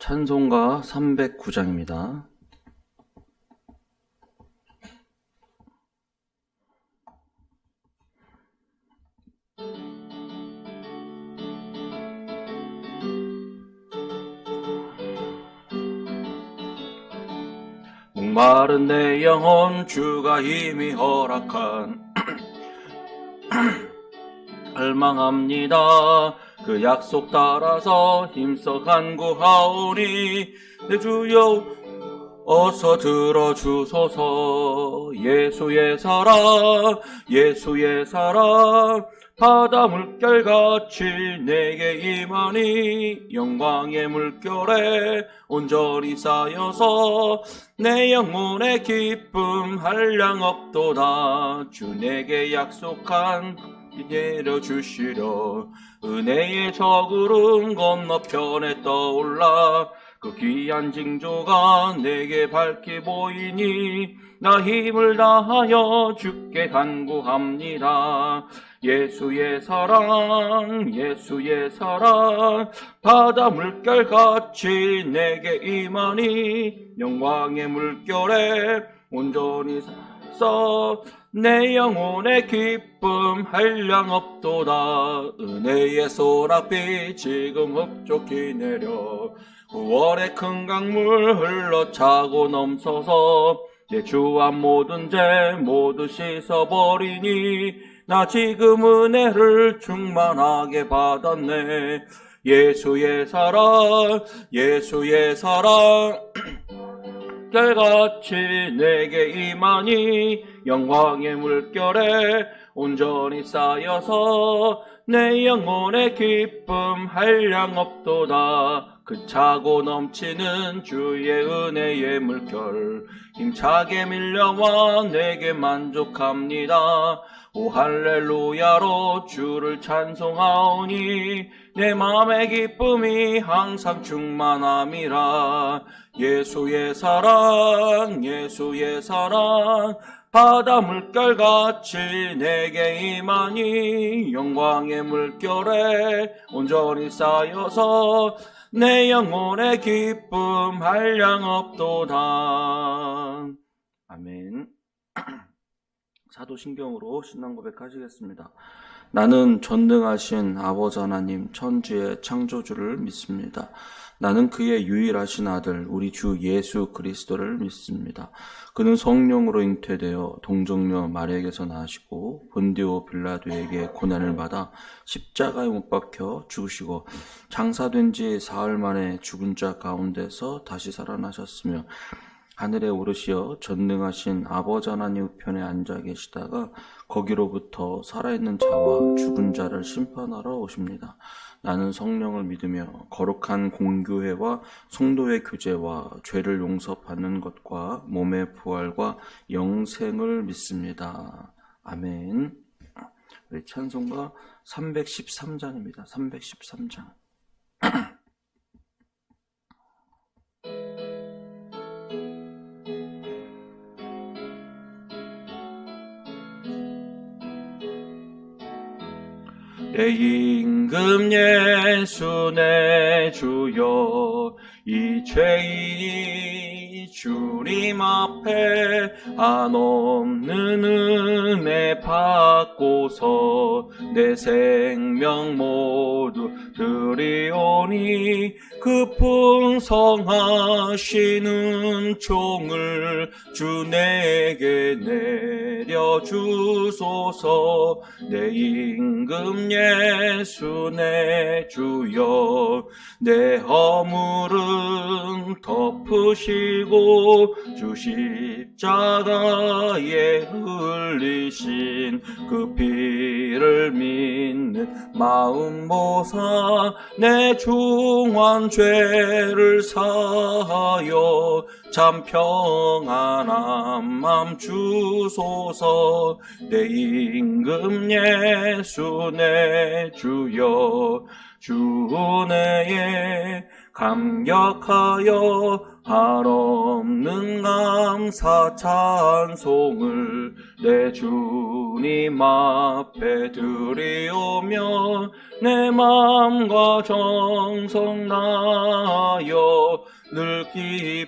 찬송가 309장입니다. 목마른 내 영혼 주가 이미 허락한 갈망합니다. 그 약속 따라서 힘써 간구하오니 내 주여 어서 들어주소서. 예수의 사랑 예수의 사랑 바다 물결같이 내게 임하니 영광의 물결에 온전히 쌓여서 내 영혼의 기쁨 한량 없도다. 주 내게 약속한 내려주시려 은혜의 저구름 건너편에 떠올라 그 귀한 징조가 내게 밝게 보이니 나 힘을 다하여 주께 간구합니다. 예수의 사랑 예수의 사랑 바다 물결같이 내게 임하니 영광의 물결에 온전히 서 내 영혼의 기쁨 한량 없도다. 은혜의 소낙비 지금 흡족히 내려 9월의 큰 강물 흘러차고 넘쳐서 내 주한 모든 죄 모두 씻어버리니 나 지금 은혜를 충만하게 받았네. 예수의 사랑 예수의 사랑 달같이 내게 임하니 영광의 물결에 온전히 쌓여서 내 영혼의 기쁨 한량 없도다. 그 차고 넘치는 주의 은혜의 물결 힘차게 밀려와 내게 만족합니다. 오 할렐루야로 주를 찬송하오니 내 맘의 기쁨이 항상 충만함이라. 예수의 사랑 예수의 사랑 바다 물결같이 내게 임하니 영광의 물결에 온전히 쌓여서 내 영혼의 기쁨 한량 없도다. 아멘. 사도신경으로 신앙 고백하시겠습니다. 나는 전능하신 아버지 하나님 천지의 창조주를 믿습니다. 나는 그의 유일하신 아들 우리 주 예수 그리스도를 믿습니다. 그는 성령으로 잉태되어 동정녀 마리아에게서 나시고 본디오 빌라도에게 고난을 받아 십자가에 못 박혀 죽으시고 장사된 지 사흘 만에 죽은 자 가운데서 다시 살아나셨으며 하늘에 오르시어 전능하신 아버지 하나님 우편에 앉아 계시다가 거기로부터 살아있는 자와 죽은 자를 심판하러 오십니다. 나는 성령을 믿으며 거룩한 공교회와 성도의 교제와 죄를 용서받는 것과 몸의 부활과 영생을 믿습니다. 아멘. 우리 찬송가 313장입니다. 313장. 내 임금 예수 내 주여 이 죄인이 주님 앞에 한없는 은혜 받고서 내 생명 모두 드리오니 그 풍성하시는 종을 주 내게 내려주소서. 내 임금 예수 내 주여 내 허물은 덮으시고 주 십자가에 흘리신 그 피를 믿는 마음 보사 내 중한 죄를 사하여 참 평안한 맘 주소서. 내 임금 예수 내 주여 주 은혜에 감격하여 한없는 감사 찬송을 내 주님 앞에 드리오며 내 맘과 정성 다하여 늘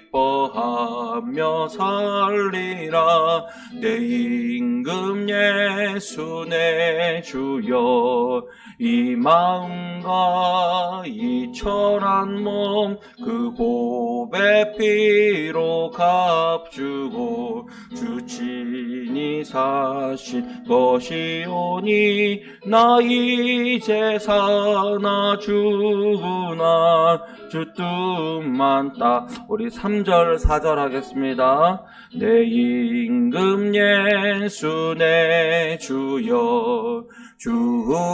기뻐하며 살리라. 내 임금 예수 내 주여 이 마음과 이 천한 몸 그 보배 피로 값주고 주 친히 사신 것이오니 나 이제 사나 죽으나 주 뜻만 따. 우리 3절 4절 하겠습니다. 내 임금 예수 내 주여 주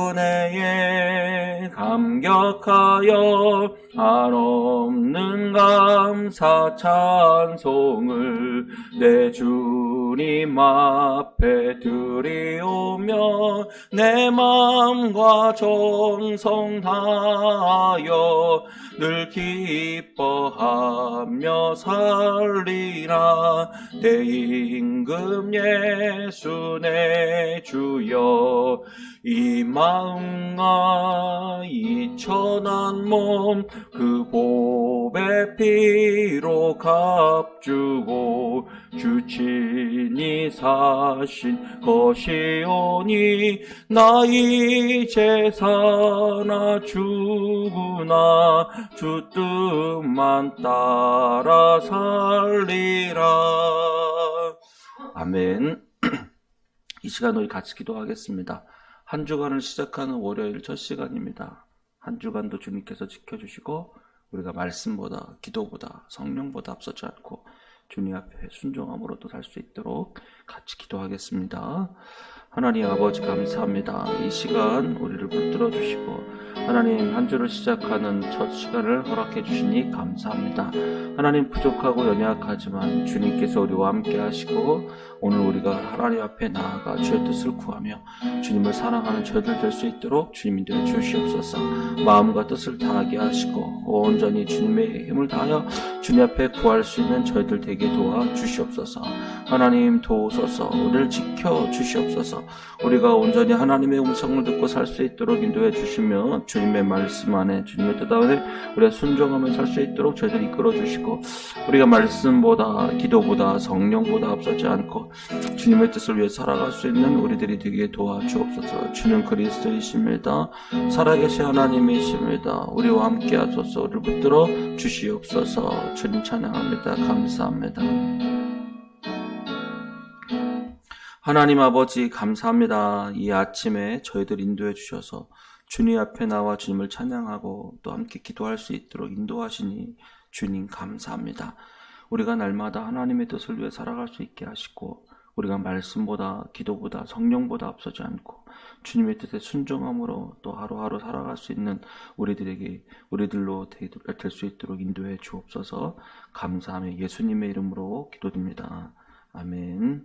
은혜에 감격하여 한없는 감사 찬송을 내 주님 앞에 드리오며 내 맘과 정성 다하여 늘 기뻐하며 살리라. 내 임금 예수 내 주여 이 마음과 이 천한 몸 그 보배 피로 값주고 주 친히 사신 것이오니 나 이제 사나 죽으나 주 뜻만 따라 살리라. 아멘. 이 시간 우리 같이 기도하겠습니다. 한 주간을 시작하는 월요일 첫 시간입니다. 한 주간도 주님께서 지켜주시고 우리가 말씀보다 기도보다 성령보다 앞서지 않고 주님 앞에 순종함으로도 살 수 있도록 같이 기도하겠습니다. 하나님 아버지 감사합니다. 이 시간 우리를 붙들어 주시고 하나님 한 주를 시작하는 첫 시간을 허락해 주시니 감사합니다. 하나님 부족하고 연약하지만 주님께서 우리와 함께 하시고 오늘 우리가 하나님 앞에 나아가 주의 뜻을 구하며 주님을 사랑하는 저희들 될 수 있도록 주님 인도해 주시옵소서. 마음과 뜻을 다하게 하시고 온전히 주님의 힘을 다하여 주님 앞에 구할 수 있는 저희들 되게 도와 주시옵소서. 하나님 도우소서. 우리를 지켜 주시옵소서. 우리가 온전히 하나님의 음성을 듣고 살 수 있도록 인도해 주시며 주님의 말씀 안에 주님의 뜻 안에 우리가 순종하며 살 수 있도록 저희들 이끌어 주시고 우리가 말씀보다 기도보다 성령보다 앞서지 않고 주님의 뜻을 위해 살아갈 수 있는 우리들이 되게 도와주옵소서. 주는 그리스도이십니다. 살아계신 하나님이십니다. 우리와 함께 하소서. 우리를 붙들어 주시옵소서. 주님 찬양합니다. 감사합니다. 하나님 아버지 감사합니다. 이 아침에 저희들 인도해 주셔서 주님 앞에 나와 주님을 찬양하고 또 함께 기도할 수 있도록 인도하시니 주님 감사합니다. 우리가 날마다 하나님의 뜻을 위해 살아갈 수 있게 하시고 우리가 말씀보다 기도보다 성령보다 앞서지 않고 주님의 뜻에 순종함으로 또 하루하루 살아갈 수 있는 우리들로 될 수 있도록 인도해 주옵소서. 감사하며 예수님의 이름으로 기도드립니다. 아멘.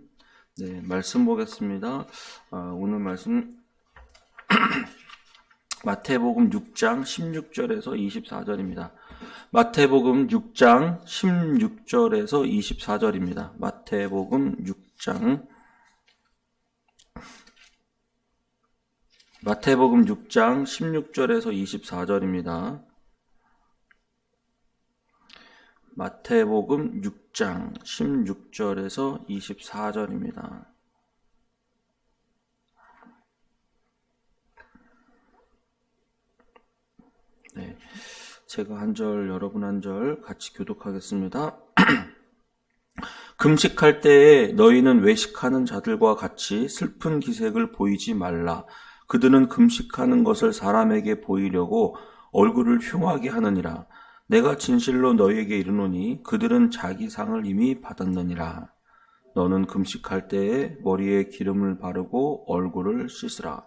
네, 말씀 보겠습니다. 오늘 말씀 마태복음 6장 16절에서 24절입니다. 마태복음 6장 16절에서 24절입니다. 마태복음 6장 16절에서 24절입니다. 마태복음 6장 16절에서 24절입니다. 네, 제가 한 절, 여러분 한 절 같이 교독하겠습니다. 금식할 때에 너희는 외식하는 자들과 같이 슬픈 기색을 보이지 말라. 그들은 금식하는 것을 사람에게 보이려고 얼굴을 흉하게 하느니라. 내가 진실로 너희에게 이르노니 그들은 자기 상을 이미 받았느니라. 너는 금식할 때에 머리에 기름을 바르고 얼굴을 씻으라.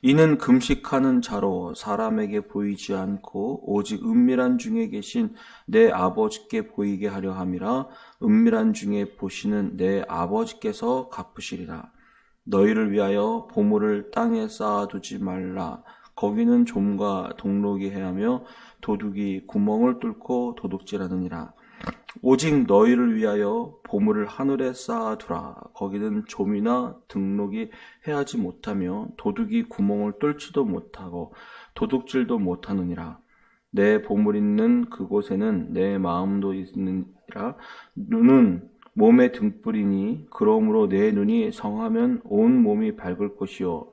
이는 금식하는 자로 사람에게 보이지 않고 오직 은밀한 중에 계신 내 아버지께 보이게 하려 함이라. 은밀한 중에 보시는 내 아버지께서 갚으시리라. 너희를 위하여 보물을 땅에 쌓아두지 말라. 거기는 좀과 동록이 해하며 도둑이 구멍을 뚫고 도둑질하느니라. 오직 너희를 위하여 보물을 하늘에 쌓아두라. 거기는 좀이나 등록이 해하지 못하며 도둑이 구멍을 뚫지도 못하고 도둑질도 못하느니라. 내 보물 있는 그곳에는 내 마음도 있느니라. 눈은 몸의 등불이니 그러므로 내 눈이 성하면 온 몸이 밝을 것이요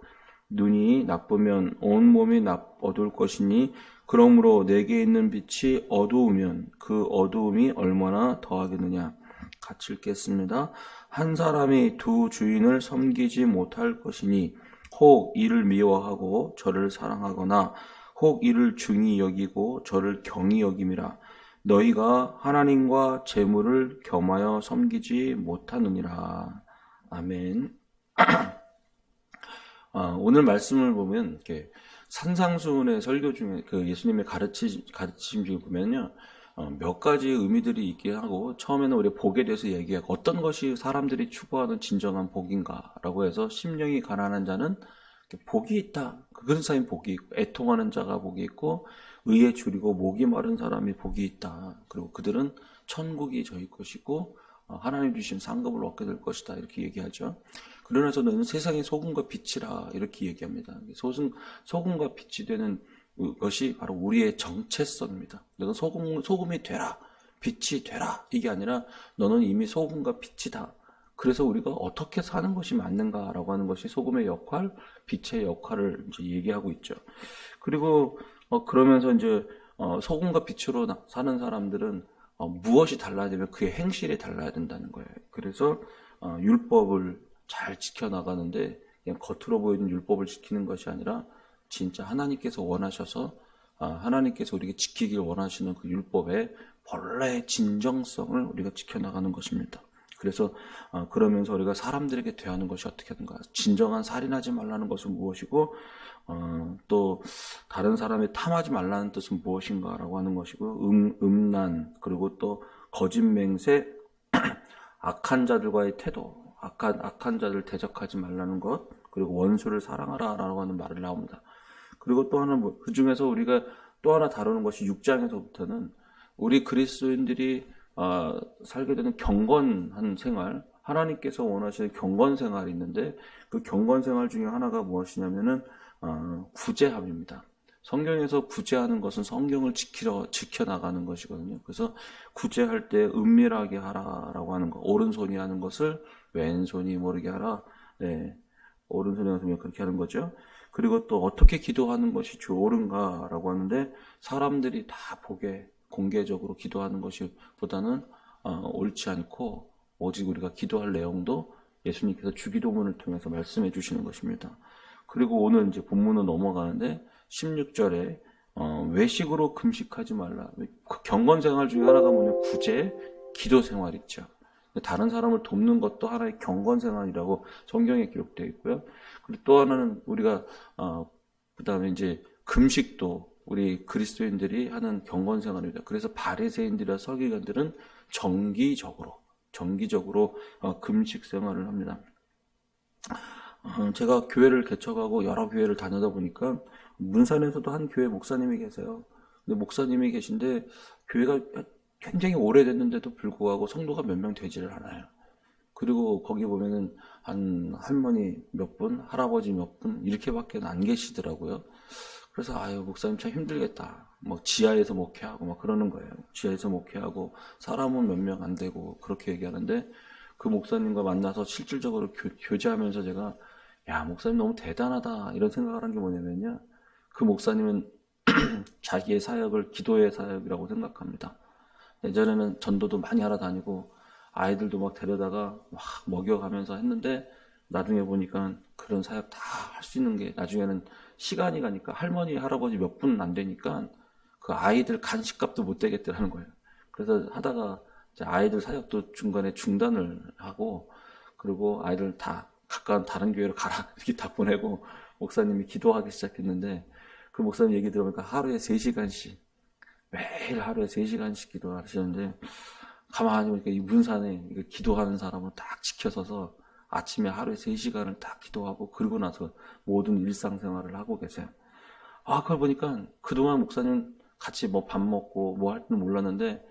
눈이 나쁘면 온 몸이 어두울 것이니 그러므로 내게 있는 빛이 어두우면 그 어두움이 얼마나 더하겠느냐. 같이 읽겠습니다. 한 사람이 두 주인을 섬기지 못할 것이니 혹 이를 미워하고 저를 사랑하거나 혹 이를 중히 여기고 저를 경히 여김이라. 너희가 하나님과 재물을 겸하여 섬기지 못하느니라. 아멘. 오늘 말씀을 보면 이렇게 산상수훈의 설교 중에 그 예수님의 가르침 중에 보면요, 몇 가지 의미들이 있게 하고, 처음에는 우리 복에 대해서 얘기하고 어떤 것이 사람들이 추구하는 진정한 복인가라고 해서 심령이 가난한 자는 복이 있다. 그런 사람이 복이 있고, 애통하는 자가 복이 있고, 의에 줄이고 목이 마른 사람이 복이 있다. 그리고 그들은 천국이 저희 것이고 하나님 주신 상급을 얻게 될 것이다. 이렇게 얘기하죠. 그러면서 너는 세상의 소금과 빛이라 이렇게 얘기합니다. 소금과 빛이 되는 것이 바로 우리의 정체성입니다. 너는 소금이 되라, 빛이 되라. 이게 아니라 너는 이미 소금과 빛이다. 그래서 우리가 어떻게 사는 것이 맞는가라고 하는 것이 소금의 역할, 빛의 역할을 이제 얘기하고 있죠. 그리고 그러면서 이제 소금과 빛으로 사는 사람들은 무엇이 달라야 되면 그의 행실이 달라야 된다는 거예요. 그래서 율법을 잘 지켜나가는데 그냥 겉으로 보이는 율법을 지키는 것이 아니라 진짜 하나님께서 원하셔서 하나님께서 우리에게 지키길 원하시는 그 율법의 본래의 진정성을 우리가 지켜나가는 것입니다. 그래서 그러면서 우리가 사람들에게 대하는 것이 어떻게 하는가. 진정한 살인하지 말라는 것은 무엇이고 또 다른 사람이 탐하지 말라는 뜻은 무엇인가라고 하는 것이고 음란 그리고 또 거짓 맹세 악한 자들과의 태도 악한 자들 대적하지 말라는 것 그리고 원수를 사랑하라라고 하는 말을 나옵니다. 그리고 또 하나 그 중에서 우리가 또 하나 다루는 것이 6장에서부터는 우리 그리스도인들이 살게 되는 경건한 생활 하나님께서 원하시는 경건 생활이 있는데 그 경건 생활 중에 하나가 무엇이냐면은 구제함입니다. 성경에서 구제하는 것은 성경을 지켜나가는 것이거든요. 그래서 구제할 때 은밀하게 하라라고 하는 거. 오른손이 하는 것을 왼손이 모르게 하라. 네, 오른손이 하는 것을 그렇게 하는 거죠. 그리고 또 어떻게 기도하는 것이 옳은가라고 하는데 사람들이 다 보게 공개적으로 기도하는 것이 보다는 옳지 않고 오직 우리가 기도할 내용도 예수님께서 주기도문을 통해서 말씀해 주시는 것입니다. 그리고 오늘 이제 본문으로 넘어가는데 16절에 외식으로 금식하지 말라. 경건 생활 중에 하나가 뭐냐? 구제, 기도 생활 있죠. 다른 사람을 돕는 것도 하나의 경건 생활이라고 성경에 기록되어 있고요. 그리고 또 하나는 우리가 그다음에 이제 금식도 우리 그리스도인들이 하는 경건 생활입니다. 그래서 바리새인들이나 서기관들은 정기적으로 금식 생활을 합니다. 제가 교회를 개척하고 여러 교회를 다니다 보니까 문산에서도 한 교회 목사님이 계세요. 근데 목사님이 계신데 교회가 굉장히 오래됐는데도 불구하고 성도가 몇 명 되지를 않아요. 그리고 거기 보면은 한 할머니 몇 분, 할아버지 몇 분 이렇게밖에 안 계시더라고요. 그래서 목사님 참 힘들겠다. 뭐 지하에서 목회하고 막 그러는 거예요. 지하에서 목회하고 사람은 몇 명 안 되고 그렇게 얘기하는데 그 목사님과 만나서 실질적으로 교제하면서 제가 목사님 너무 대단하다 이런 생각을 한 게 뭐냐면요. 그 목사님은 자기의 사역을 기도의 사역이라고 생각합니다. 예전에는 전도도 많이 하러 다니고 아이들도 막 데려다가 막 먹여가면서 했는데 나중에 보니까 그런 사역 다 할 수 있는 게 나중에는 시간이 가니까 할머니 할아버지 몇 분 안 되니까 그 아이들 간식값도 못 되겠더라는 거예요. 그래서 하다가 이제 아이들 사역도 중간에 중단을 하고 그리고 아이들 다 가까운 다른 교회로 가라 이렇게 다 보내고 목사님이 기도하기 시작했는데 그 목사님 얘기 들어보니까 하루에 3시간씩 매일 하루에 3시간씩 기도하시는데 가만히 보니까 이 문산에 기도하는 사람을 딱 지켜서서 아침에 하루에 3시간을 딱 기도하고 그러고 나서 모든 일상생활을 하고 계세요. 그걸 보니까 그동안 목사님 같이 뭐 밥 먹고 뭐 할 줄은 몰랐는데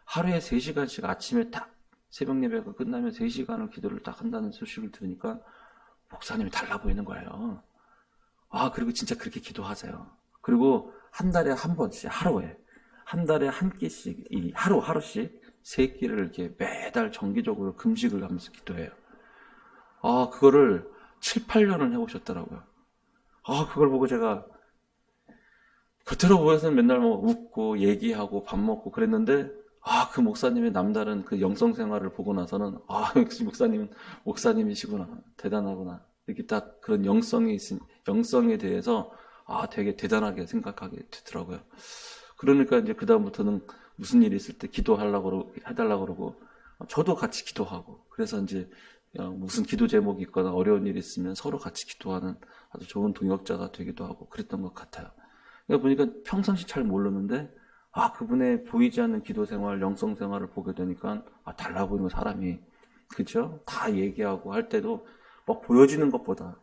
하루에 3시간씩 아침에 딱 새벽 예배가 끝나면 3시간을 기도를 딱 한다는 소식을 들으니까 목사님이 달라 보이는 거예요. 그리고 진짜 그렇게 기도하세요. 그리고 한 달에 한 번씩, 하루에, 한 달에 한 끼씩, 하루씩 3끼를 이렇게 매달 정기적으로 금식을 하면서 기도해요. 그거를 7, 8년을 해오셨더라고요. 그걸 보고 제가 겉으로 보여서는 맨날 뭐 웃고 얘기하고 밥 먹고 그랬는데, 그 목사님의 남다른 그 영성 생활을 보고 나서는, 역시 목사님이시구나. 대단하구나. 이렇게 딱 그런 영성에 대해서, 되게 대단하게 생각하게 되더라고요. 그러니까 이제 그다음부터는 무슨 일이 있을 때 해달라고 그러고, 저도 같이 기도하고, 그래서 이제 무슨 기도 제목이 있거나 어려운 일이 있으면 서로 같이 기도하는 아주 좋은 동역자가 되기도 하고 그랬던 것 같아요. 그러니까 보니까 평상시 잘 모르는데, 그분의 보이지 않는 기도 생활, 영성 생활을 보게 되니까, 달라 보이는 사람이, 그죠? 다 얘기하고 할 때도 막 보여지는 것보다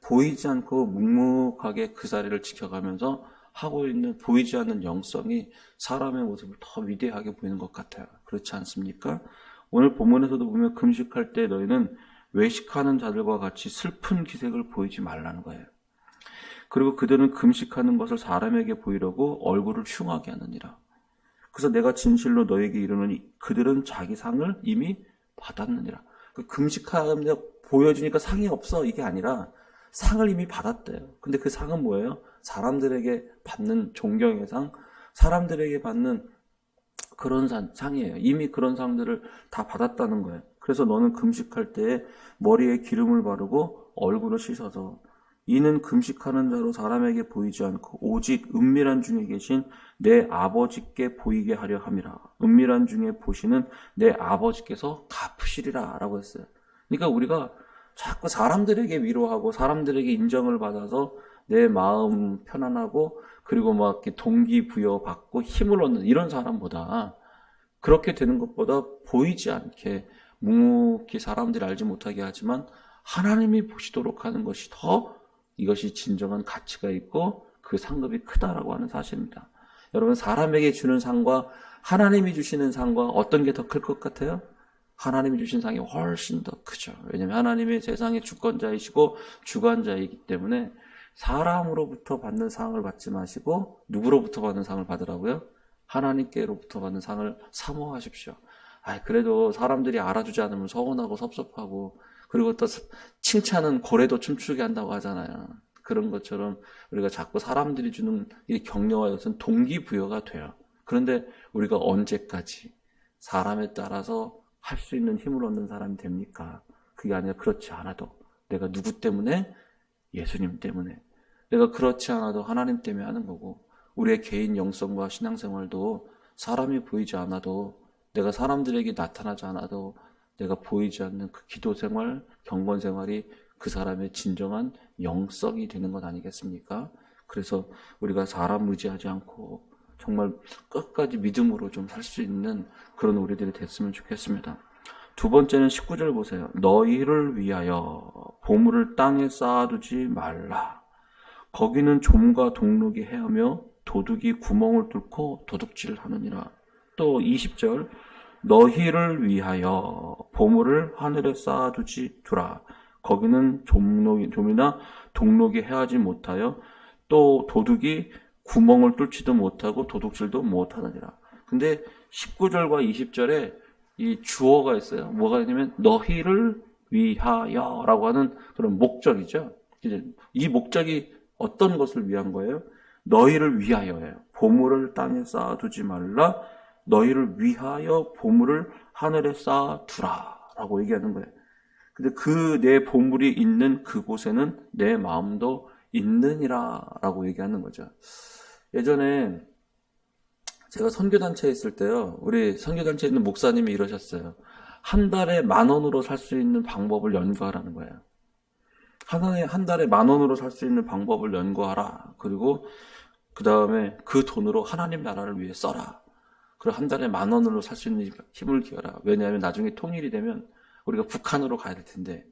보이지 않고 묵묵하게 그 자리를 지켜가면서 하고 있는 보이지 않는 영성이 사람의 모습을 더 위대하게 보이는 것 같아요. 그렇지 않습니까? 오늘 본문에서도 보면 금식할 때 너희는 외식하는 자들과 같이 슬픈 기색을 보이지 말라는 거예요. 그리고 그들은 금식하는 것을 사람에게 보이려고 얼굴을 흉하게 하느니라. 그래서 내가 진실로 너에게 이르노니 그들은 자기 상을 이미 받았느니라. 금식하며 보여주니까 상이 없어 이게 아니라 상을 이미 받았대요. 근데 그 상은 뭐예요? 사람들에게 받는 존경의 상, 사람들에게 받는 그런 상이에요. 이미 그런 상들을 다 받았다는 거예요. 그래서 너는 금식할 때에 머리에 기름을 바르고 얼굴을 씻어서 이는 금식하는 자로 사람에게 보이지 않고 오직 은밀한 중에 계신 내 아버지께 보이게 하려 함이라. 은밀한 중에 보시는 내 아버지께서 갚으시리라 라고 했어요. 그러니까 우리가 자꾸 사람들에게 위로하고 사람들에게 인정을 받아서 내 마음 편안하고 그리고 막 이렇게 동기부여 받고 힘을 얻는 이런 사람보다 그렇게 되는 것보다 보이지 않게 묵묵히 사람들이 알지 못하게 하지만 하나님이 보시도록 하는 것이 더 이것이 진정한 가치가 있고 그 상급이 크다라고 하는 사실입니다. 여러분 사람에게 주는 상과 하나님이 주시는 상과 어떤 게 더 클 것 같아요? 하나님이 주신 상이 훨씬 더 크죠. 왜냐하면 하나님이 세상의 주권자이시고 주관자이기 때문에 사람으로부터 받는 상을 받지 마시고 누구로부터 받는 상을 받으라고요? 하나님께로부터 받는 상을 사모하십시오. 그래도 사람들이 알아주지 않으면 서운하고 섭섭하고 그리고 또 칭찬은 고래도 춤추게 한다고 하잖아요. 그런 것처럼 우리가 자꾸 사람들이 주는 이 격려와 이것은 동기부여가 돼요. 그런데 우리가 언제까지 사람에 따라서 할 수 있는 힘을 얻는 사람이 됩니까? 그게 아니라 그렇지 않아도 내가 누구 때문에? 예수님 때문에. 내가 그렇지 않아도 하나님 때문에 하는 거고 우리의 개인 영성과 신앙생활도 사람이 보이지 않아도 내가 사람들에게 나타나지 않아도 내가 보이지 않는 그 기도생활, 경건생활이 그 사람의 진정한 영성이 되는 것 아니겠습니까? 그래서 우리가 사람 의지하지 않고 정말 끝까지 믿음으로 좀 살 수 있는 그런 우리들이 됐으면 좋겠습니다. 두 번째는 19절 보세요. 너희를 위하여 보물을 땅에 쌓아두지 말라. 거기는 좀과 동록이 헤하며 도둑이 구멍을 뚫고 도둑질하느니라. 또 20절 너희를 위하여 보물을 하늘에 쌓아두지 두라. 거기는 좀이나 동록이 헤하지 못하여 또 도둑이 구멍을 뚫지도 못하고 도둑질도 못하느니라. 근데 19절과 20절에 이 주어가 있어요. 뭐가 있냐면 너희를 위하여라고 하는 그런 목적이죠. 이 목적이 어떤 것을 위한 거예요? 너희를 위하여예요. 보물을 땅에 쌓아두지 말라. 너희를 위하여 보물을 하늘에 쌓아두라 라고 얘기하는 거예요. 근데 그 내 보물이 있는 그곳에는 내 마음도 있느니라 라고 얘기하는 거죠. 예전에 제가 선교단체에 있을 때요, 우리 선교단체에 있는 목사님이 이러셨어요. 한 달에 10,000원으로 살 수 있는 방법을 연구하라는 거예요. 한 달에 10,000원으로 살 수 있는 방법을 연구하라. 그리고 그 다음에 그 돈으로 하나님 나라를 위해 써라. 그리고 한 달에 10,000원으로 살 수 있는 힘을 기어라. 왜냐하면 나중에 통일이 되면 우리가 북한으로 가야 될 텐데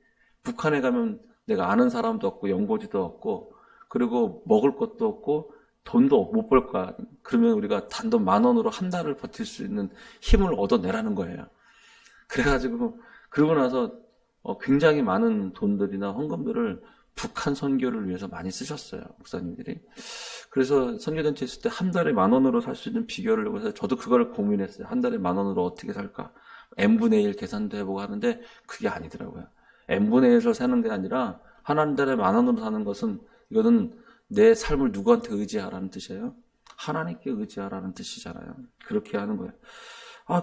북한에 가면 내가 아는 사람도 없고 연고지도 없고 그리고 먹을 것도 없고 돈도 못 벌 거야. 그러면 우리가 단돈 10,000원으로 한 달을 버틸 수 있는 힘을 얻어내라는 거예요. 그래가지고 그러고 나서 굉장히 많은 돈들이나 헌금들을 북한 선교를 위해서 많이 쓰셨어요, 목사님들이. 그래서 선교단체 있을 때 한 달에 10,000원으로 살 수 있는 비결을 해서 저도 그걸 고민했어요. 한 달에 10,000원으로 어떻게 살까? n분의 1 계산도 해보고 하는데 그게 아니더라고요. n분의 1로 사는 게 아니라 한 달에 10,000원으로 사는 것은, 이거는 내 삶을 누구한테 의지하라는 뜻이에요? 하나님께 의지하라는 뜻이잖아요. 그렇게 하는 거예요.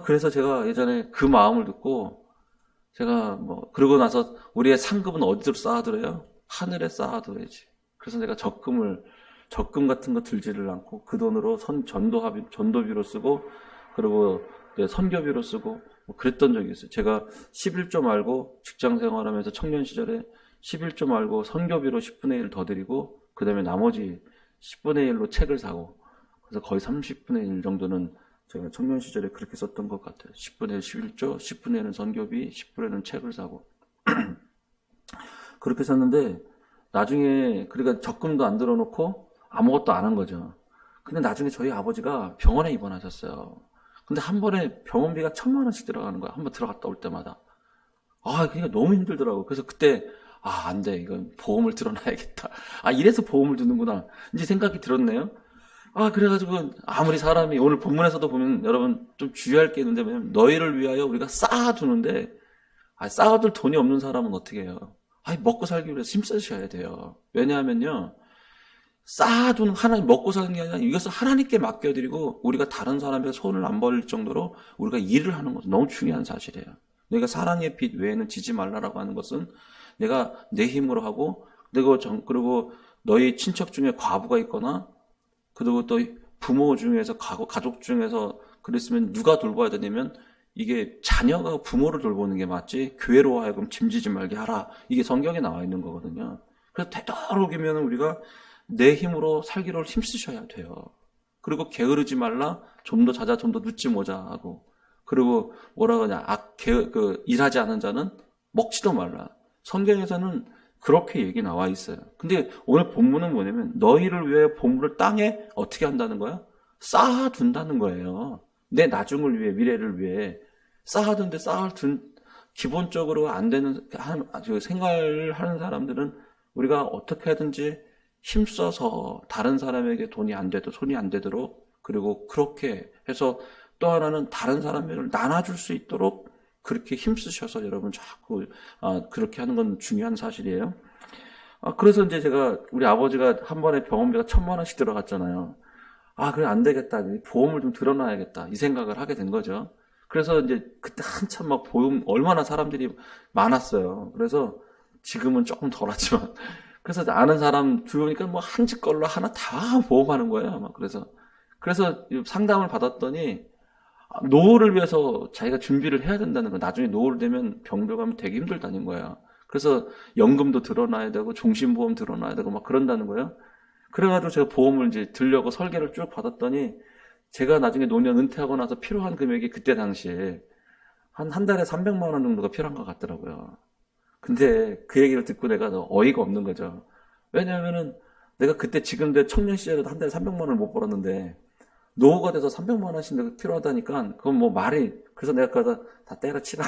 그래서 제가 예전에 그 마음을 듣고, 제가 그러고 나서 우리의 상급은 어디로 쌓아들어요? 하늘에 쌓아둬야지. 그래서 내가 적금 같은 거 들지를 않고 그 돈으로 전도비로 쓰고, 그리고 선교비로 쓰고, 그랬던 적이 있어요. 제가 11조 말고 직장 생활하면서 청년 시절에 11조 말고 선교비로 10분의 1 더 드리고, 그 다음에 나머지 10분의 1로 책을 사고, 그래서 거의 30분의 1 정도는 제가 청년 시절에 그렇게 썼던 것 같아요. 10분의 1 11조, 10분의 1은 선교비, 10분의 1은 책을 사고. 그렇게 썼는데, 나중에, 그러니까 적금도 안 들어놓고 아무것도 안 한 거죠. 근데 나중에 저희 아버지가 병원에 입원하셨어요. 근데 한 번에 병원비가 1,000,000원씩 들어가는 거야. 한 번 들어갔다 올 때마다. 그러니까 너무 힘들더라고. 그래서 그때, 안 돼. 이건 보험을 들어놔야겠다. 이래서 보험을 드는구나. 이제 생각이 들었네요. 그래가지고, 아무리 사람이, 오늘 본문에서도 보면 여러분 좀 주의할 게 있는데, 뭐냐면, 너희를 위하여 우리가 쌓아두는데, 쌓아둘 돈이 없는 사람은 어떻게 해요? 먹고 살기 위해서 힘쓰셔야 돼요. 왜냐하면요, 쌓아두는, 하나님 먹고 사는 게 아니라 이것을 하나님께 맡겨드리고, 우리가 다른 사람에게 손을 안 벌릴 정도로 우리가 일을 하는 것은 너무 중요한 사실이에요. 내가 사랑의 빛 외에는 지지 말라라고 하는 것은 내가 내 힘으로 하고, 그리고 너희 친척 중에 과부가 있거나, 그리고 또 부모 중에서, 가족 중에서 그랬으면 누가 돌봐야 되냐면, 이게 자녀가 부모를 돌보는 게 맞지, 교회로 하여금 짐지지 말게 하라. 이게 성경에 나와 있는 거거든요. 그래서 되도록이면 우리가 내 힘으로 살기를 힘쓰셔야 돼요. 그리고 게으르지 말라. 좀 더 자자, 좀 더 늦지 모자 하고. 그리고 뭐라 그러냐, 일하지 않은 자는 먹지도 말라. 성경에서는 그렇게 얘기 나와 있어요. 근데 오늘 본문은 뭐냐면, 너희를 위해 보물을 땅에 어떻게 한다는 거야? 쌓아둔다는 거예요. 내 나중을 위해, 미래를 위해. 기본적으로 안 되는, 생활을 하는 사람들은 우리가 어떻게 하든지 힘써서 다른 사람에게 돈이 안 돼도 손이 안 되도록, 그리고 그렇게 해서 또 하나는 다른 사람을 나눠줄 수 있도록 그렇게 힘쓰셔서 여러분 자꾸 그렇게 하는 건 중요한 사실이에요. 그래서 이제 우리 아버지가 한 번에 병원비가 1,000,000원씩 들어갔잖아요. 그래, 안 되겠다. 보험을 좀 들어놔야겠다. 이 생각을 하게 된 거죠. 그래서 이제 그때 한참 보험, 얼마나 사람들이 많았어요. 그래서 지금은 조금 덜하지만. 그래서 아는 사람 들어오니까 한 집 걸로 하나 다 보험하는 거예요. 그래서 상담을 받았더니, 노후를 위해서 자기가 준비를 해야 된다는 거. 나중에 노후를 되면 병들 가면 되게 힘들다는 거야. 그래서 연금도 들어놔야 되고, 종신보험 들어놔야 되고, 그런다는 거예요. 그래가지고 제가 보험을 이제 들려고 설계를 쭉 받았더니, 제가 나중에 노년 은퇴하고 나서 필요한 금액이 그때 당시에 한 달에 300만 원 정도가 필요한 것 같더라고요. 근데 그 얘기를 듣고 내가 어이가 없는 거죠. 왜냐면은 내가 그때 지금 내 청년 시절에도 한 달에 300만 원을 못 벌었는데, 노후가 돼서 300만 원씩 내가 필요하다니까, 그건 그래서 내가 그러다 다 때려치라.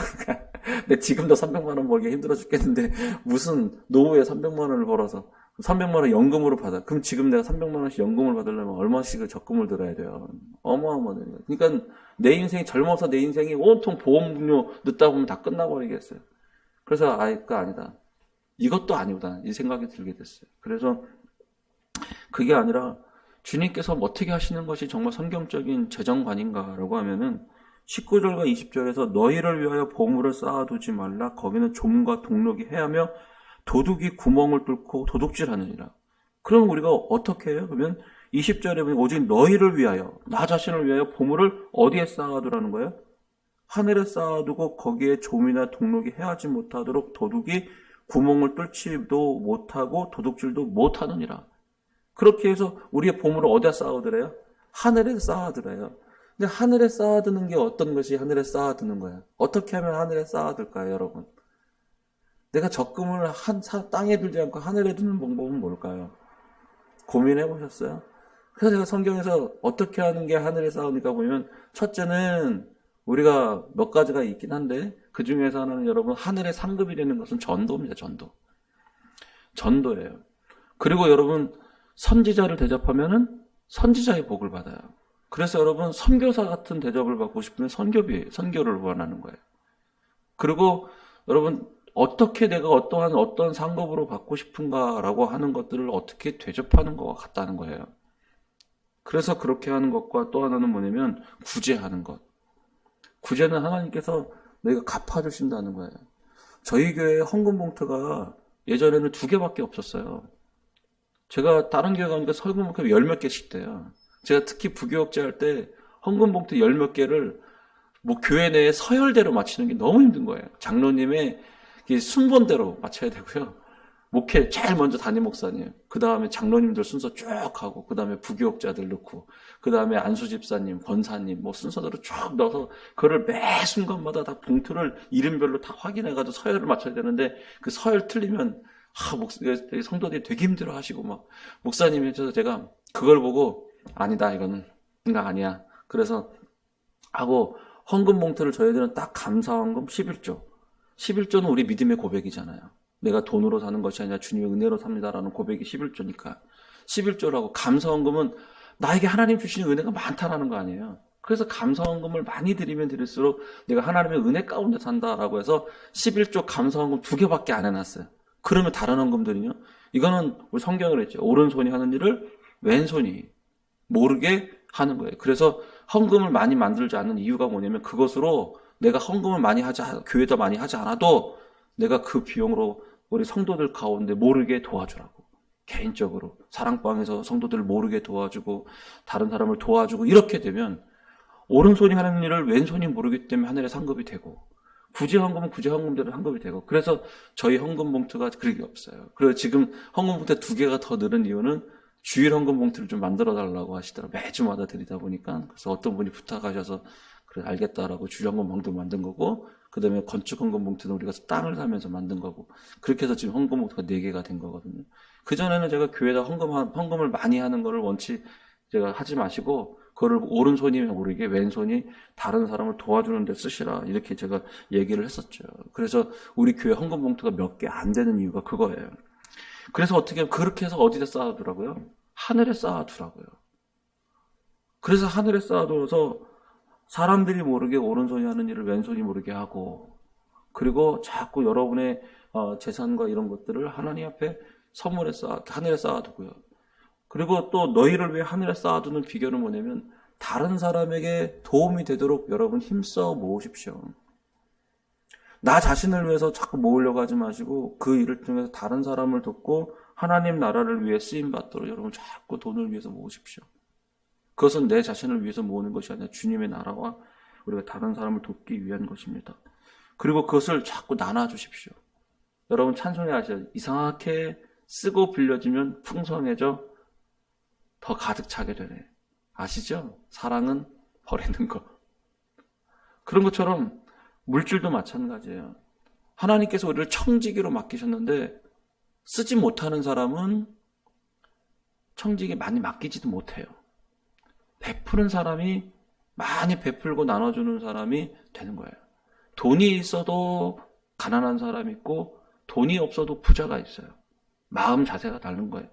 근데 지금도 300만 원 벌기 힘들어 죽겠는데, 무슨 노후에 300만 원을 벌어서, 300만 원 연금으로 받아. 그럼 지금 내가 300만 원씩 연금을 받으려면 얼마씩을 적금을 들어야 돼요. 어마어마해요. 그러니까 내 인생이, 젊어서 내 인생이 온통 보험료 넣다 보면 다 끝나버리겠어요. 그래서 그거 아니다. 이것도 아니구나. 이 생각이 들게 됐어요. 그래서 그게 아니라 주님께서 어떻게 하시는 것이 정말 성경적인 재정관인가라고 하면은 19절과 20절에서 너희를 위하여 보물을 쌓아두지 말라. 거기는 좀과 동록이 해하며 도둑이 구멍을 뚫고 도둑질하느니라. 그럼 우리가 어떻게 해요? 그러면 20절에 보면 오직 너희를 위하여, 나 자신을 위하여 보물을 어디에 쌓아두라는 거예요? 하늘에 쌓아두고 거기에 좀이나 동록이 해하지 못하도록 도둑이 구멍을 뚫지도 못하고 도둑질도 못하느니라. 그렇게 해서 우리의 보물을 어디에 쌓아두래요? 하늘에 쌓아두래요. 근데 하늘에 쌓아두는 게 어떤 것이 하늘에 쌓아두는 거야? 어떻게 하면 하늘에 쌓아둘까요, 여러분? 내가 적금을 땅에 두지 않고 하늘에 두는 방법은 뭘까요? 고민해 보셨어요? 그래서 제가 성경에서 어떻게 하는 게 하늘에 쌓으니까 보면, 첫째는 우리가 몇 가지가 있긴 한데 그 중에서 하나는 여러분, 하늘의 상급이 되는 것은 전도입니다. 전도예요. 그리고 여러분, 선지자를 대접하면은 선지자의 복을 받아요. 그래서 여러분, 선교사 같은 대접을 받고 싶으면 선교를 원하는 거예요. 그리고 여러분, 어떻게 내가 어떤 상급으로 받고 싶은가라고 하는 것들을 어떻게 대접하는 것과 같다는 거예요. 그래서 그렇게 하는 것과 또 하나는 뭐냐면 구제하는 것. 구제는 하나님께서 너희가 갚아주신다는 거예요. 저희 교회 헌금 봉투가 예전에는 2개밖에 없었어요. 제가 다른 교회 가니까 헌금 봉투가 10몇 개씩 돼요. 제가 특히 부교육제 할 때 헌금 봉투 10몇 개를 뭐 교회 내에 서열대로 맞추는 게 너무 힘든 거예요. 장로님의 순번대로 맞춰야 되고요. 목회 제일 먼저 담임 목사님, 그 다음에 장로님들 순서 쭉 하고, 그 다음에 부교육자들 넣고, 그 다음에 안수 집사님, 권사님 뭐 순서대로 쭉 넣어서 그거를 매 순간마다 다 봉투를 이름별로 다 확인해가지고 서열을 맞춰야 되는데, 그 서열 틀리면 성도들이 되게 힘들어하시고 막 목사님이 해서 제가 그걸 보고 아니다, 이거는 생각 아니야. 그래서 하고, 헌금 봉투를 저희들은 딱 감사헌금 11조. 11조는 우리 믿음의 고백이잖아요. 내가 돈으로 사는 것이 아니라 주님의 은혜로 삽니다라는 고백이 11조니까. 11조라고 감사헌금은 나에게 하나님 주시는 은혜가 많다라는 거 아니에요. 그래서 감사헌금을 많이 드리면 드릴수록 내가 하나님의 은혜 가운데 산다라고 해서 11조 감사헌금 2개밖에 안 해놨어요. 그러면 다른 헌금들은요? 이거는 우리 성경을 했죠. 오른손이 하는 일을 왼손이 모르게 하는 거예요. 그래서 헌금을 많이 만들지 않는 이유가 뭐냐면 그것으로 내가 헌금을 교회에다 많이 하지 않아도 내가 그 비용으로 우리 성도들 가운데 모르게 도와주라고. 개인적으로 사랑방에서 성도들을 모르게 도와주고 다른 사람을 도와주고 이렇게 되면 오른손이 하는 일을 왼손이 모르기 때문에 하늘에 상급이 되고 구제헌금은 구제헌금대로 상급이 되고 그래서 저희 헌금 봉투가 그렇게 없어요. 그래서 지금 헌금 봉투 2개가 더 늘은 이유는 주일 헌금 봉투를 좀 만들어 달라고 하시더라고요. 매주마다 드리다 보니까. 그래서 어떤 분이 부탁하셔서 그래 알겠다라고 주일 헌금 봉투 만든 거고 그 다음에 건축 헌금 봉투는 우리가 땅을 사면서 만든 거고 그렇게 해서 지금 헌금 봉투가 4개가 된 거거든요. 그전에는 제가 교회에다 헌금을 많이 하는 거를 제가 하지 마시고 그거를 오른손이 모르게 왼손이 다른 사람을 도와주는 데 쓰시라 이렇게 제가 얘기를 했었죠. 그래서 우리 교회 헌금 봉투가 몇 개 안 되는 이유가 그거예요. 그래서 그렇게 해서 어디다 쌓아두라고요? 하늘에 쌓아두라고요. 그래서 하늘에 쌓아둬서 사람들이 모르게 오른손이 하는 일을 왼손이 모르게 하고 그리고 자꾸 여러분의 재산과 이런 것들을 하나님 앞에 하늘에 쌓아두고요. 그리고 또 너희를 위해 하늘에 쌓아두는 비결은 뭐냐면 다른 사람에게 도움이 되도록 여러분 힘써 모으십시오. 나 자신을 위해서 자꾸 모으려고 하지 마시고 그 일을 통해서 다른 사람을 돕고 하나님 나라를 위해 쓰임받도록 여러분 자꾸 돈을 위해서 모으십시오. 그것은 내 자신을 위해서 모으는 것이 아니라 주님의 나라와 우리가 다른 사람을 돕기 위한 것입니다. 그리고 그것을 자꾸 나눠주십시오. 여러분 찬송해 하셔야 돼요. 이상하게 쓰고 빌려지면 풍성해져 더 가득 차게 되네. 아시죠? 사랑은 버리는 것. 그런 것처럼 물질도 마찬가지예요. 하나님께서 우리를 청지기로 맡기셨는데 쓰지 못하는 사람은 청지기에 많이 맡기지도 못해요. 베푸는 사람이 많이 베풀고 나눠주는 사람이 되는 거예요. 돈이 있어도 가난한 사람이 있고 돈이 없어도 부자가 있어요. 마음 자세가 다른 거예요.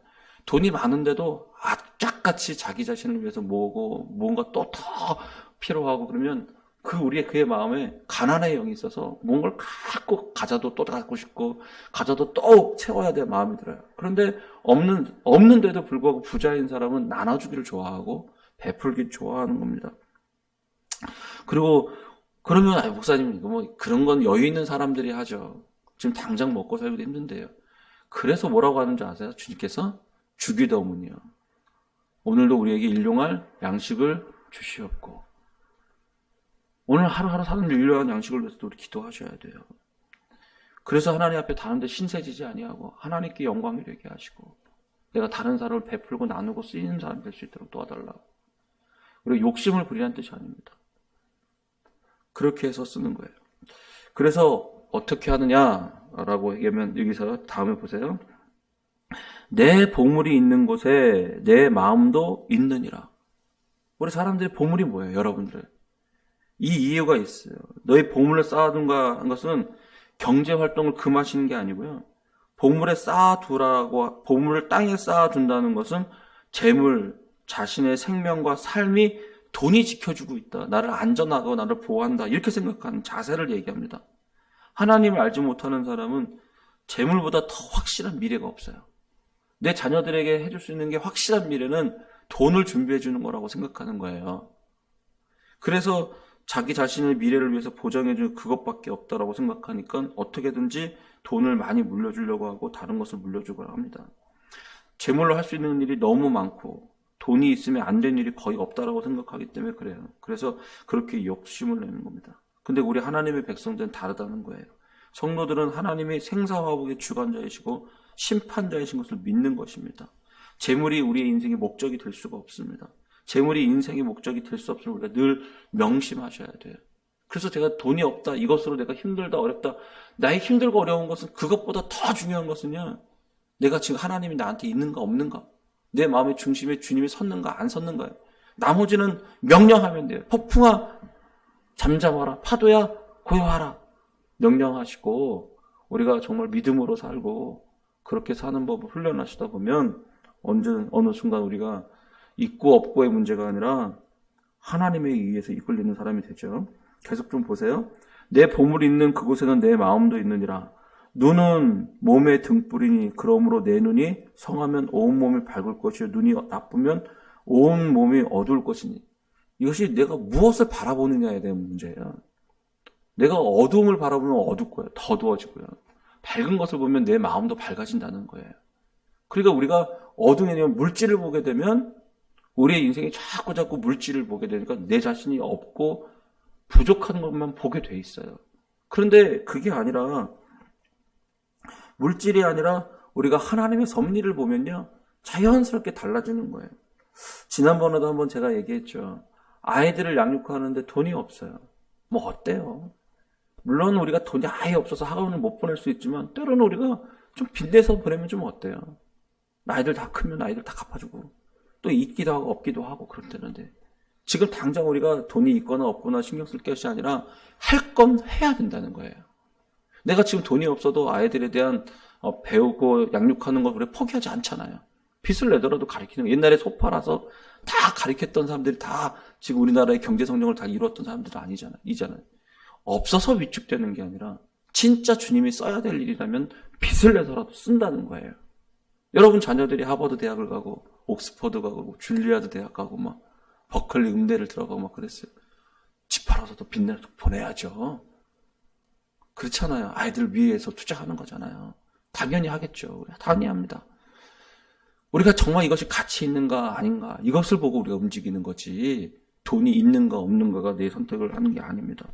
돈이 많은데도 악착같이 자기 자신을 위해서 모으고 뭔가 또 더 필요하고 그러면 그의 마음에 가난의 영이 있어서 뭔가를 갖고 가져도 또 갖고 싶고 가져도 또 채워야 될 마음이 들어요. 그런데 없는데도 불구하고 부자인 사람은 나눠주기를 좋아하고 베풀기 좋아하는 겁니다. 그리고 그러면 목사님 이거 뭐 그런 건 여유 있는 사람들이 하죠. 지금 당장 먹고 살기도 힘든데요. 그래서 뭐라고 하는지 아세요? 주님께서 주기도문이요. 오늘도 우리에게 일용할 양식을 주시옵고 오늘 하루하루 사는 일용할 양식을 위해서도 우리 기도하셔야 돼요. 그래서 하나님 앞에 다른데 신세지지 아니하고 하나님께 영광이 되게 하시고 내가 다른 사람을 베풀고 나누고 쓰이는 사람이 될 수 있도록 도와달라고. 우리가 욕심을 부리라는 뜻이 아닙니다. 그렇게 해서 쓰는 거예요. 그래서 어떻게 하느냐라고 얘기하면 여기서 다음에 보세요. 내 보물이 있는 곳에 내 마음도 있느니라. 우리 사람들의 보물이 뭐예요, 여러분들? 이 이유가 있어요. 너희 보물을 쌓아둔가 한 것은 경제 활동을 금하시는 게 아니고요. 보물에 쌓아두라고, 보물을 땅에 쌓아둔다는 것은 재물, 자신의 생명과 삶이 돈이 지켜주고 있다. 나를 안전하고 나를 보호한다. 이렇게 생각하는 자세를 얘기합니다. 하나님을 알지 못하는 사람은 재물보다 더 확실한 미래가 없어요. 내 자녀들에게 해줄 수 있는 게 확실한 미래는 돈을 준비해 주는 거라고 생각하는 거예요. 그래서 자기 자신의 미래를 위해서 보장해 줄 그것밖에 없다라고 생각하니까 어떻게든지 돈을 많이 물려주려고 하고 다른 것을 물려주고 합니다. 재물로 할 수 있는 일이 너무 많고 돈이 있으면 안 된 일이 거의 없다라고 생각하기 때문에 그래요. 그래서 그렇게 욕심을 내는 겁니다. 근데 우리 하나님의 백성들은 다르다는 거예요. 성도들은 하나님이 생사화복의 주관자이시고 심판자이신 것을 믿는 것입니다. 재물이 우리의 인생의 목적이 될 수가 없습니다. 재물이 인생의 목적이 될 수 없으면 우리가 늘 명심하셔야 돼요. 그래서 제가 돈이 없다, 이것으로 내가 힘들다, 어렵다. 나의 힘들고 어려운 것은 그것보다 더 중요한 것은요, 내가 지금 하나님이 나한테 있는가 없는가, 내 마음의 중심에 주님이 섰는가 안 섰는가요. 나머지는 명령하면 돼요. 폭풍아 잠잠하라, 파도야 고요하라 명령하시고 우리가 정말 믿음으로 살고 그렇게 사는 법을 훈련하시다 보면 어느 순간 우리가 있고 없고의 문제가 아니라 하나님에 의해서 이끌리는 사람이 되죠. 계속 좀 보세요. 내 보물이 있는 그곳에는 내 마음도 있느니라. 눈은 몸의 등불이니 그러므로 내 눈이 성하면 온 몸이 밝을 것이요 눈이 나쁘면 온 몸이 어두울 것이니. 이것이 내가 무엇을 바라보느냐에 대한 문제예요. 내가 어두움을 바라보면 어둡 거예요. 더 어두워지고요. 밝은 것을 보면 내 마음도 밝아진다는 거예요. 그러니까 우리가 어둠에 대한 물질을 보게 되면 우리의 인생이 자꾸 물질을 보게 되니까 내 자신이 없고 부족한 것만 보게 돼 있어요. 그런데 그게 아니라, 물질이 아니라 우리가 하나님의 섭리를 보면요, 자연스럽게 달라지는 거예요. 지난번에도 한번 제가 얘기했죠. 아이들을 양육하는데 돈이 없어요. 뭐 어때요? 물론 우리가 돈이 아예 없어서 학원을 못 보낼 수 있지만 때로는 우리가 좀 빚내서 보내면 좀 어때요? 아이들 다 크면 아이들 다 갚아주고 또 있기도 하고 없기도 하고 그렇다는데, 지금 당장 우리가 돈이 있거나 없거나 신경 쓸 것이 아니라 할 건 해야 된다는 거예요. 내가 지금 돈이 없어도 아이들에 대한 배우고 양육하는 걸 우리가 포기하지 않잖아요. 빚을 내더라도 가르치는 거. 옛날에 소 팔아서 다 가르쳤던 사람들이 다 지금 우리나라의 경제 성장을 다 이루었던 사람들은 이잖아요. 없어서 위축되는 게 아니라 진짜 주님이 써야 될 일이라면 빚을 내서라도 쓴다는 거예요. 여러분 자녀들이 하버드 대학을 가고 옥스퍼드 가고 줄리아드 대학 가고 막 버클리 음대를 들어가고 막 그랬어요. 집 팔아서도 빚 내서 보내야죠. 그렇잖아요. 아이들 위해서 투자하는 거잖아요. 당연히 하겠죠. 우리가 당연히 합니다. 우리가 정말 이것이 가치 있는가 아닌가 이것을 보고 우리가 움직이는 거지, 돈이 있는가 없는가가 내 선택을 하는 게 아닙니다.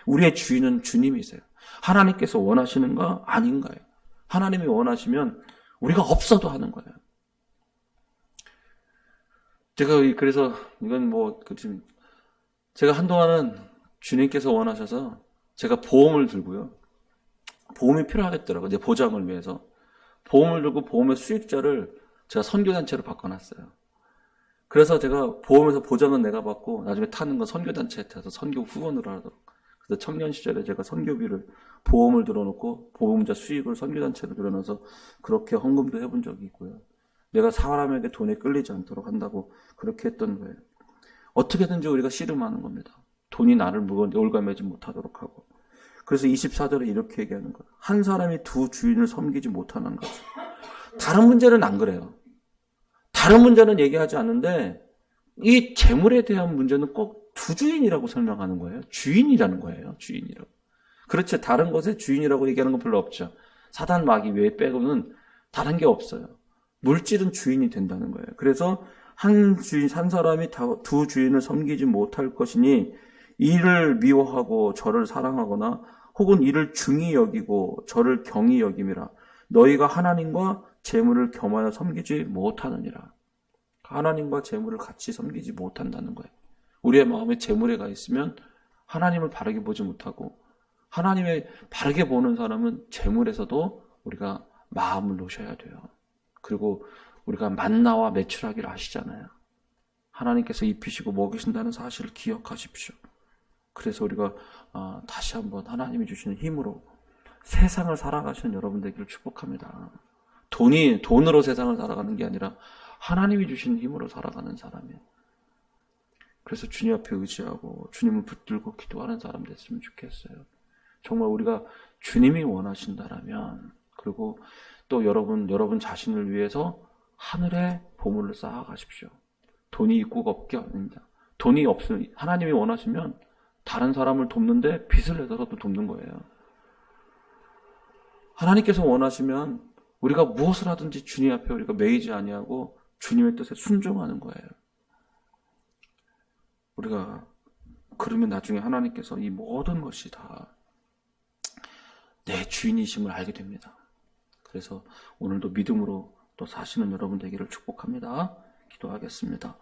우리의 주인은 주님이세요. 하나님께서 원하시는가 아닌가요? 하나님이 원하시면 우리가 없어도 하는 거예요. 제가 그래서 이건 지금 제가 한동안은 주님께서 원하셔서 제가 보험을 들고요. 보험이 필요하겠더라고요. 내 보장을 위해서. 보험을 들고 보험의 수익자를 제가 선교단체로 바꿔놨어요. 그래서 제가 보험에서 보장은 내가 받고 나중에 타는 건 선교단체에 타서 선교 후원으로 하도록. 그래서 청년 시절에 제가 선교비를 보험을 들어놓고 보험자 수익을 선교단체로 들어놔서 그렇게 헌금도 해본 적이 있고요. 내가 사람에게 돈에 끌리지 않도록 한다고 그렇게 했던 거예요. 어떻게든지 우리가 씨름하는 겁니다. 돈이 나를 올가매지 못하도록 하고. 그래서 24절에 이렇게 얘기하는 거예요. 한 사람이 두 주인을 섬기지 못하는 거죠. 다른 문제는 안 그래요. 다른 문제는 얘기하지 않는데 이 재물에 대한 문제는 꼭 두 주인이라고 설명하는 거예요. 주인이라는 거예요. 주인이라고. 그렇죠. 다른 것에 주인이라고 얘기하는 건 별로 없죠. 사단 마귀 외에 빼고는 다른 게 없어요. 물질은 주인이 된다는 거예요. 그래서 한 사람이 두 주인을 섬기지 못할 것이니 이를 미워하고 저를 사랑하거나 혹은 이를 중히 여기고 저를 경히 여김이라. 너희가 하나님과 재물을 겸하여 섬기지 못하느니라. 하나님과 재물을 같이 섬기지 못한다는 거예요. 우리의 마음에 재물에 가 있으면 하나님을 바르게 보지 못하고, 하나님을 바르게 보는 사람은 재물에서도 우리가 마음을 놓으셔야 돼요. 그리고 우리가 만나와 매출하기를 아시잖아요. 하나님께서 입히시고 먹이신다는 사실을 기억하십시오. 그래서 우리가 다시 한번 하나님이 주시는 힘으로 세상을 살아가시는 여러분 되기를 축복합니다. 돈으로 세상을 살아가는 게 아니라 하나님이 주신 힘으로 살아가는 사람이에요. 그래서 주님 앞에 의지하고 주님을 붙들고 기도하는 사람 됐으면 좋겠어요. 정말 우리가 주님이 원하신다라면, 그리고 또 여러분 자신을 위해서 하늘의 보물을 쌓아가십시오. 돈이 있고가 없게 아닙니다. 돈이 없으면, 하나님이 원하시면 다른 사람을 돕는데 빚을 내서라도 돕는 거예요. 하나님께서 원하시면 우리가 무엇을 하든지 주님 앞에 우리가 매이지 아니하고 주님의 뜻에 순종하는 거예요. 우리가 그러면 나중에 하나님께서 이 모든 것이 다 내 주인이심을 알게 됩니다. 그래서 오늘도 믿음으로 또 사시는 여러분 되기를 축복합니다. 기도하겠습니다.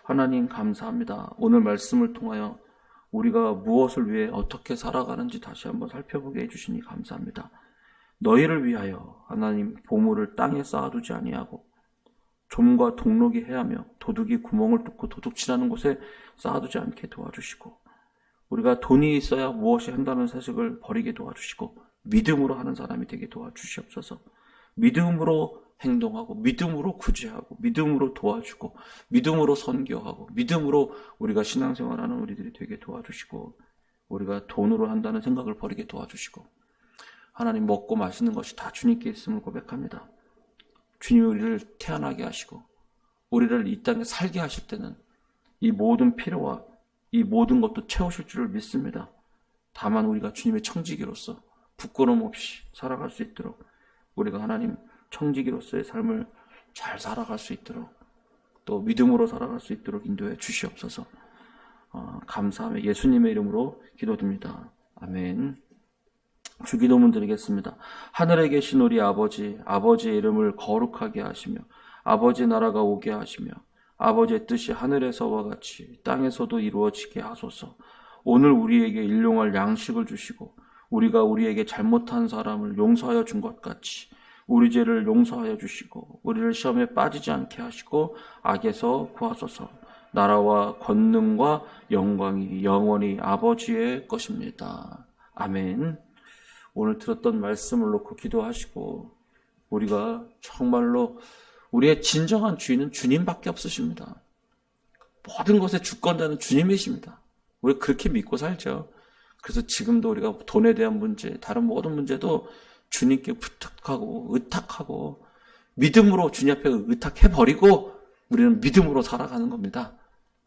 하나님 감사합니다. 오늘 말씀을 통하여 우리가 무엇을 위해 어떻게 살아가는지 다시 한번 살펴보게 해주시니 감사합니다. 너희를 위하여 하나님 보물을 땅에 쌓아두지 아니하고 좀과 동록이 해하며 도둑이 구멍을 뚫고 도둑질하는 곳에 쌓아두지 않게 도와주시고, 우리가 돈이 있어야 무엇이 한다는 사실을 버리게 도와주시고 믿음으로 하는 사람이 되게 도와주시옵소서. 믿음으로 행동하고 믿음으로 구제하고 믿음으로 도와주고 믿음으로 선교하고 믿음으로 우리가 신앙생활하는 우리들이 되게 도와주시고, 우리가 돈으로 한다는 생각을 버리게 도와주시고, 하나님 먹고 마시는 것이 다 주님께 있음을 고백합니다. 주님이 우리를 태어나게 하시고 우리를 이 땅에 살게 하실 때는 이 모든 필요와 이 모든 것도 채우실 줄을 믿습니다. 다만 우리가 주님의 청지기로서 부끄러움 없이 살아갈 수 있도록, 우리가 하나님 청지기로서의 삶을 잘 살아갈 수 있도록, 또 믿음으로 살아갈 수 있도록 인도해 주시옵소서. 감사하며 예수님의 이름으로 기도드립니다. 아멘. 주기도문 드리겠습니다. 하늘에 계신 우리 아버지, 아버지의 이름을 거룩하게 하시며 아버지 나라가 오게 하시며 아버지의 뜻이 하늘에서와 같이 땅에서도 이루어지게 하소서. 오늘 우리에게 일용할 양식을 주시고 우리가 우리에게 잘못한 사람을 용서하여 준 것 같이 우리 죄를 용서하여 주시고 우리를 시험에 빠지지 않게 하시고 악에서 구하소서. 나라와 권능과 영광이 영원히 아버지의 것입니다. 아멘. 오늘 들었던 말씀을 놓고 기도하시고, 우리가 정말로 우리의 진정한 주인은 주님밖에 없으십니다. 모든 것의 주권자는 주님이십니다. 우리 그렇게 믿고 살죠. 그래서 지금도 우리가 돈에 대한 문제, 다른 모든 문제도 주님께 부탁하고 의탁하고 믿음으로 주님 앞에 의탁해버리고 우리는 믿음으로 살아가는 겁니다.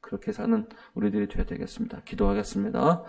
그렇게 사는 우리들이 되어야 되겠습니다. 기도하겠습니다.